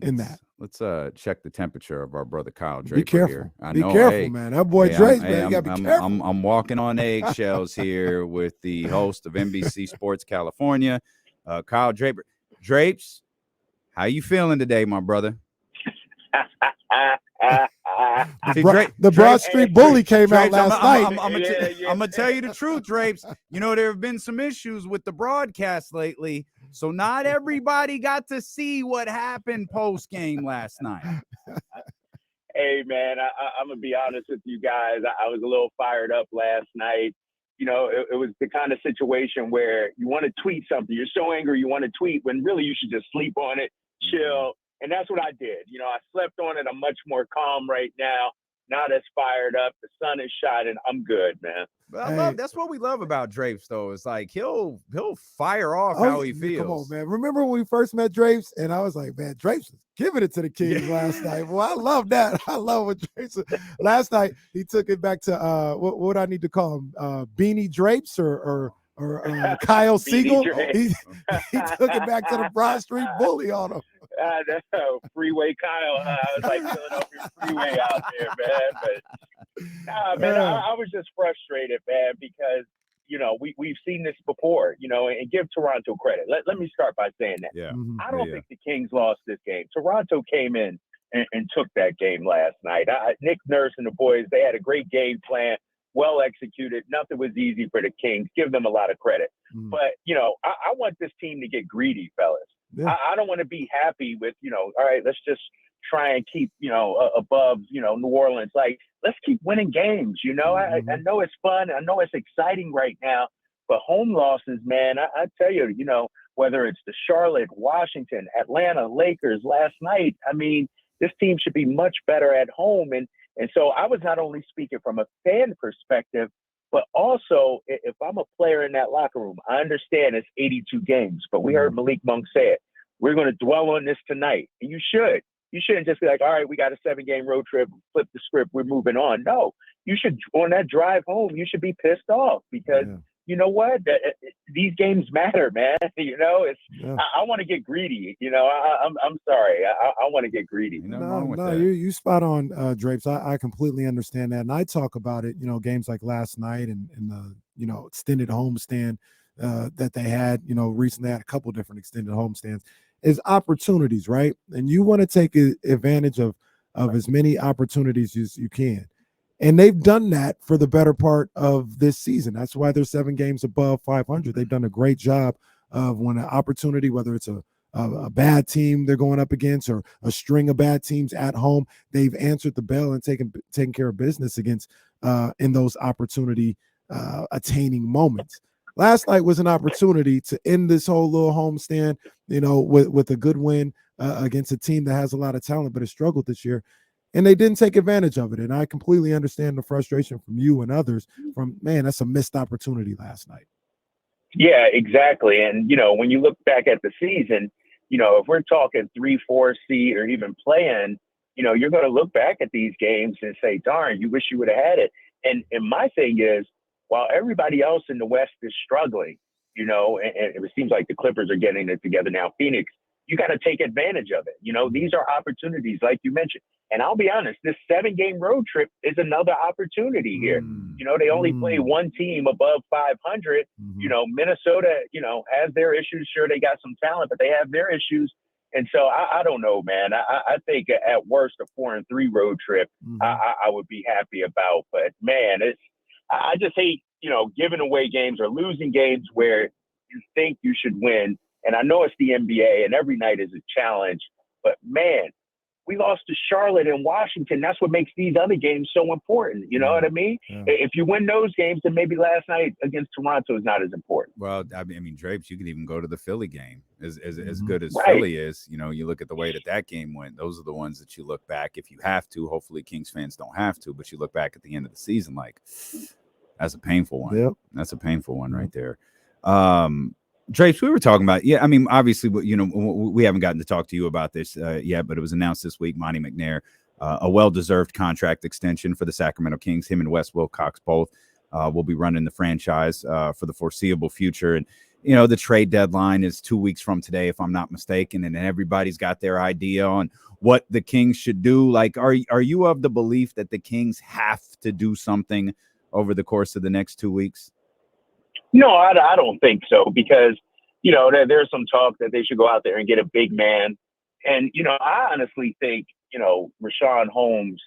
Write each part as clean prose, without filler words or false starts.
in that. Let's check the temperature of our brother Kyle Draper Be careful. here. I Be know, careful, man. That boy Draper, man, you gotta be careful. I'm walking on eggshells here with the host of NBC Sports California, Kyle Draper. Drapes, how you feeling today, my brother? The Broad Street Bully came out last night. I'm gonna tell you the truth, Drapes. You know, there have been some issues with the broadcast lately, so not everybody got to see what happened post game last night. Hey, man, I'm gonna be honest with you guys. I was a little fired up last night. You know, it was the kind of situation where you want to tweet something. You're so angry you want to tweet when really you should just sleep on it, chill. And that's what I did. You know, I slept on it. I'm much more calm right now. Not as fired up. The sun is shining. I'm good, man. That's what we love about Drapes, though. It's like he'll fire off how he feels. Come on, man. Remember when we first met Drapes? And I was like, man, Drapes was giving it to the Kings last night. Well, I love that. I love what Drapes last night. He took it back to what do I need to call him? Beanie Drapes or Kyle Siegel. He took it back to the Broad Street Bully on him. Freeway Kyle. I was like Philadelphia Freeway out there, man. But man, I was just frustrated, man, because you know we've seen this before, you know, and give Toronto credit. Let me start by saying that. Yeah. I don't think the Kings lost this game. Toronto came in and took that game last night. Nick Nurse and the boys, they had a great game plan, well executed. Nothing was easy for the Kings. Give them a lot of credit. But you know, I want this team to get greedy, fellas. Yeah. I don't want to be happy with, you know, all right, let's just try and keep, you know, above, you know, New Orleans. Like, let's keep winning games, you know. I know it's fun. I know it's exciting right now. But home losses, man, I tell you, you know, whether it's the Charlotte, Washington, Atlanta, Lakers last night, I mean, this team should be much better at home. And so I was not only speaking from a fan perspective, but also, if I'm a player in that locker room, I understand it's 82 games, but we heard Malik Monk say it. We're going to dwell on this tonight. And you should. You shouldn't just be like, all right, we got a 7-game road trip, flip the script, we're moving on. No, you should, on that drive home, you should be pissed off because you know what? These games matter, man. You know, I want to get greedy. You know, I'm sorry. I want to get greedy. No, you spot on, Drapes. I completely understand that. And I talk about it, you know, games like last night and the, you know, extended homestand that they had, you know, recently had a couple different extended homestands is opportunities, right? And you want to take advantage of as many opportunities as you can. And they've done that for the better part of this season. That's why they're 7 games above 500. They've done a great job of when an opportunity, whether it's a bad team they're going up against or a string of bad teams at home, they've answered the bell and taken care of business against in those opportunity attaining moments. Last night was an opportunity to end this whole little homestand, you know, with a good win against a team that has a lot of talent but has struggled this year. And they didn't take advantage of it. And I completely understand the frustration from you and others from, man, that's a missed opportunity last night. Yeah, exactly. And, you know, when you look back at the season, you know, if we're talking 3-4 seed or even playing, you know, you're going to look back at these games and say, darn, you wish you would have had it. And my thing is, while everybody else in the West is struggling, you know, and it seems like the Clippers are getting it together now, Phoenix, you got to take advantage of it. You know, these are opportunities, like you mentioned. And I'll be honest, this 7-game road trip is another opportunity here. You know, they only play one team above 500. You know, Minnesota, you know, has their issues. Sure, they got some talent, but they have their issues. And so I don't know, man. I think at worst a 4-3 road trip, I would be happy about. But man, I just hate, you know, giving away games or losing games where you think you should win. And I know it's the NBA and every night is a challenge, but man, we lost to Charlotte and Washington. That's what makes these other games so important. You know what I mean? Yeah. If you win those games, then maybe last night against Toronto is not as important. Well, I mean, Drapes, you could even go to the Philly game as good as Philly is. You know, you look at the way that game went. Those are the ones that you look back if you have to. Hopefully Kings fans don't have to, but you look back at the end of the season like, that's a painful one. Yep. That's a painful one right there. Drapes, we were talking about, I mean, obviously, you know, we haven't gotten to talk to you about this yet, but it was announced this week, Monty McNair, a well-deserved contract extension for the Sacramento Kings. Him and Wes Wilcox both will be running the franchise for the foreseeable future. And the trade deadline is 2 weeks from today, if I'm not mistaken, and everybody's got their idea on what the Kings should do. Like, are you of the belief that the Kings have to do something over the course of the next 2 weeks? No, I don't think so, because, there's some talk that they should go out there and get a big man. And, I honestly think, Rashawn Holmes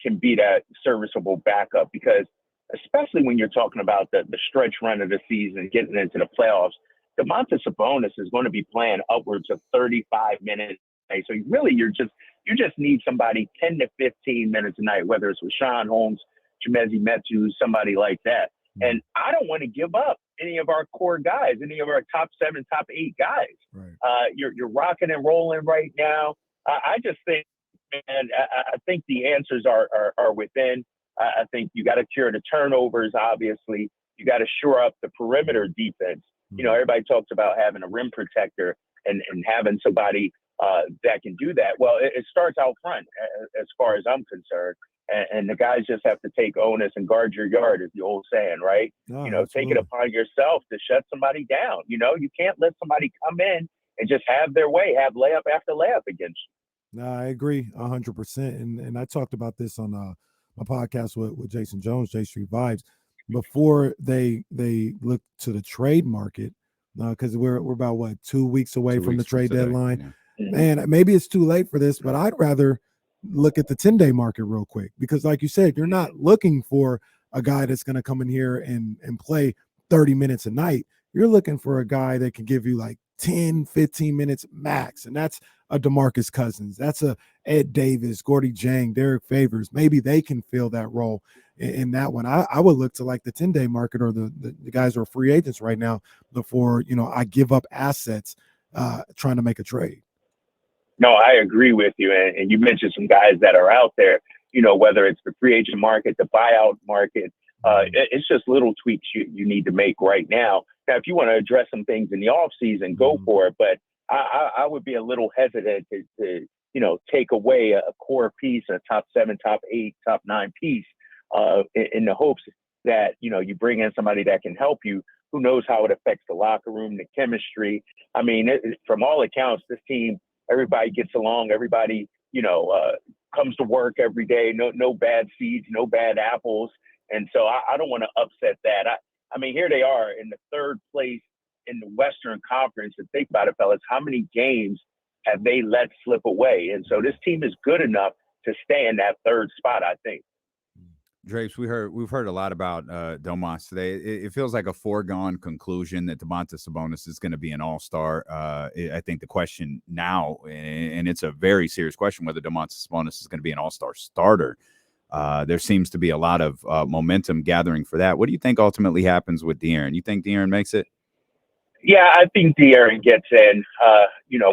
can be that serviceable backup, because especially when you're talking about the stretch run of the season, getting into the playoffs, Domantas Sabonis is going to be playing upwards of 35 minutes a night. So you just need somebody 10 to 15 minutes a night, whether it's Rashawn Holmes, Chimezie Metu, somebody like that. And I don't want to give up any of our core guys, any of our top 7, top 8 guys. Right. You're rocking and rolling right now. I just think, man, I think the answers are within. I think you got to cure the turnovers, obviously. You got to shore up the perimeter defense. Everybody talks about having a rim protector and having somebody that can do that. Well, it starts out front, as far as I'm concerned. And the guys just have to take onus and guard your yard, is the old saying, right? No, Take it upon yourself to shut somebody down. You can't let somebody come in and just have their way, have layup after layup against you. No, I agree 100%. And I talked about this on my podcast with Jason Jones, J Street Vibes, before they look to the trade market, because we're about 2 weeks away from the trade deadline. Yeah. Man, maybe it's too late for this, but I'd rather look at the 10-day market real quick, because like you said, you're not looking for a guy that's going to come in here and play 30 minutes a night. You're looking for a guy that can give you like 10, 15 minutes max. And that's a DeMarcus Cousins. That's a Ed Davis, Gordy Jang, Derek Favors. Maybe they can fill that role in that one. I would look to like the 10-day market, or the guys who are free agents right now, before, I give up assets trying to make a trade. No, I agree with you. And you mentioned some guys that are out there, whether it's the free agent market, the buyout market. It's just little tweaks you need to make right now. Now, if you want to address some things in the off season, go for it. But I would be a little hesitant to take away a core piece, a top 7, top 8, top 9 piece, in the hopes that, you bring in somebody that can help you. Who knows how it affects the locker room, the chemistry. I mean, from all accounts, this team, everybody gets along. Everybody, comes to work every day. No bad seeds, no bad apples. And so I don't want to upset that. I mean, here they are in the 3rd place in the Western Conference. And think about it, fellas, how many games have they let slip away? And so this team is good enough to stay in that 3rd spot, I think. Drapes, we've heard a lot about Domas today. It feels like a foregone conclusion that Domantas Sabonis is going to be an all-star. I think the question now, and it's a very serious question, whether Domantas Sabonis is going to be an all-star starter. There seems to be a lot of momentum gathering for that. What do you think ultimately happens with De'Aaron? You think De'Aaron makes it? Yeah, I think De'Aaron gets in.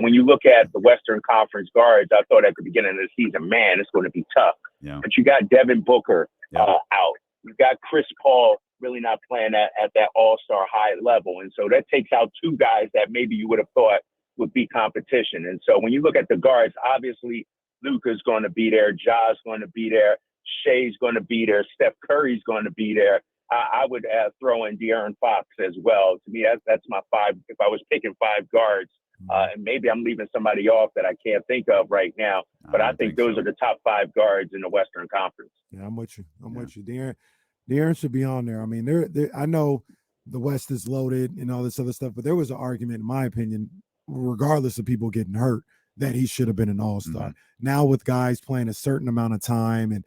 When you look at the Western Conference guards, I thought at the beginning of the season, man, it's going to be tough. Yeah. But you got Devin Booker out. You've got Chris Paul really not playing at that all-star high level. And so that takes out 2 guys that maybe you would have thought would be competition. And so when you look at the guards, obviously Luka's going to be there. Ja's going to be there. Shea's going to be there. Steph Curry's going to be there. I would throw in De'Aaron Fox as well. To me, that's my 5. If I was picking 5 guards, and maybe I'm leaving somebody off that I can't think of right now, but I think those are the top 5 guards in the Western Conference. Yeah, I'm with you. I'm with you. De'Aaron should be on there. I mean, I know the West is loaded and all this other stuff, but there was an argument, in my opinion, regardless of people getting hurt, that he should have been an all-star. Now with guys playing a certain amount of time and,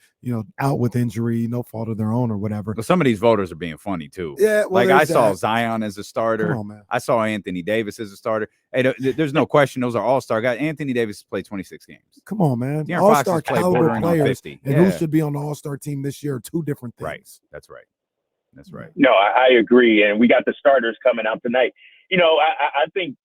out with injury, no fault of their own or whatever. Well, some of these voters are being funny too. Yeah. Well, like I saw Zion as a starter. Come on, man. I saw Anthony Davis as a starter. Hey, there's no question. Those are all-star guys. Anthony Davis played 26 games. Come on, man. De'Aaron All-star Fox has played caliber players and who should be on the all-star team this year are 2 different things. Right. That's right. That's right. No, I agree. And we got the starters coming out tonight. I think,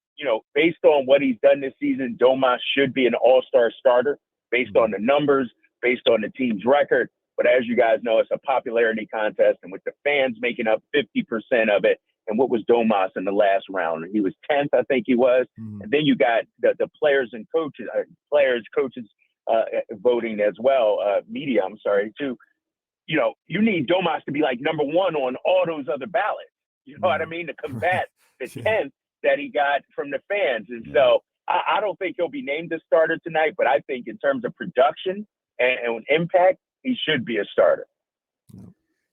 based on what he's done this season, Domas should be an all-star starter based on the numbers, based on the team's record. But as you guys know, it's a popularity contest, and with the fans making up 50% of it. And what was Domas in the last round? He was 10th, I think he was. And then you got the players and coaches, coaches voting as well, media, I'm sorry, too. You need Domas to be like number 1 on all those other ballots. You know what I mean? To combat the 10th that he got from the fans. And so I don't think he'll be named a starter tonight, but I think in terms of production and impact, he should be a starter.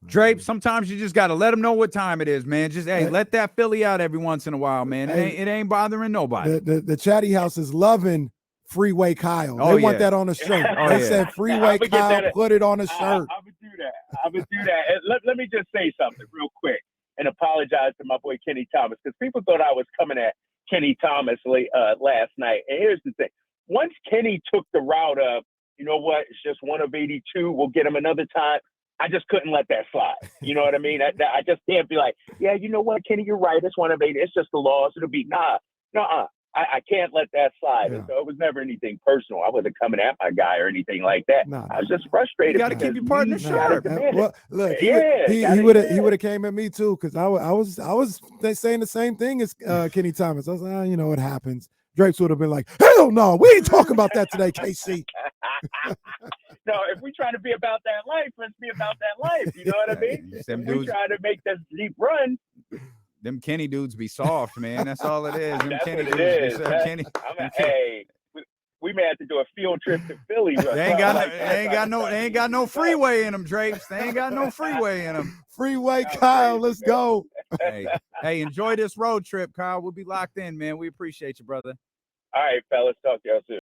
Drape, sometimes you just got to let them know what time it is, man. Just, hey, let that Philly out every once in a while, man. It ain't bothering nobody. The Chatty House is loving Freeway Kyle. They want that on a shirt. They said Freeway Kyle, put it on a shirt. I would do that. And let me just say something real quick and apologize to my boy Kenny Thomas, because people thought I was coming at Kenny Thomas last night. And here's the thing. Once Kenny took the route of, you know what, it's just 1 of 82, we'll get him another time, I just couldn't let that slide. You know what I mean? I just can't be like, yeah, you know what, Kenny, you're right. It's 1 of 80. It's just the laws. It'll be, I can't let that slide. Yeah. So it was never anything personal. I wasn't coming at my guy or anything like that. I was just frustrated. You got to keep your partner sharp. Well, look, he would have came at me too, because I was saying the same thing as Kenny Thomas. I was like, it happens. Drapes would have been like, hell no, we ain't talking about that today, KC. No, if we try to be about that life, let's be about that life. You know what I mean? If we try to make this deep run. Them Kenny dudes be soft, man. That's all it is. Them That's Kenny what it dudes. is. Hey, we may have to do a field trip to Philly. They ain't got no freeway in them, Drapes. They ain't got no freeway in them. Freeway Kyle, let's go. Hey, enjoy this road trip, Kyle. We'll be locked in, man. We appreciate you, brother. All right, fellas. Talk to y'all soon.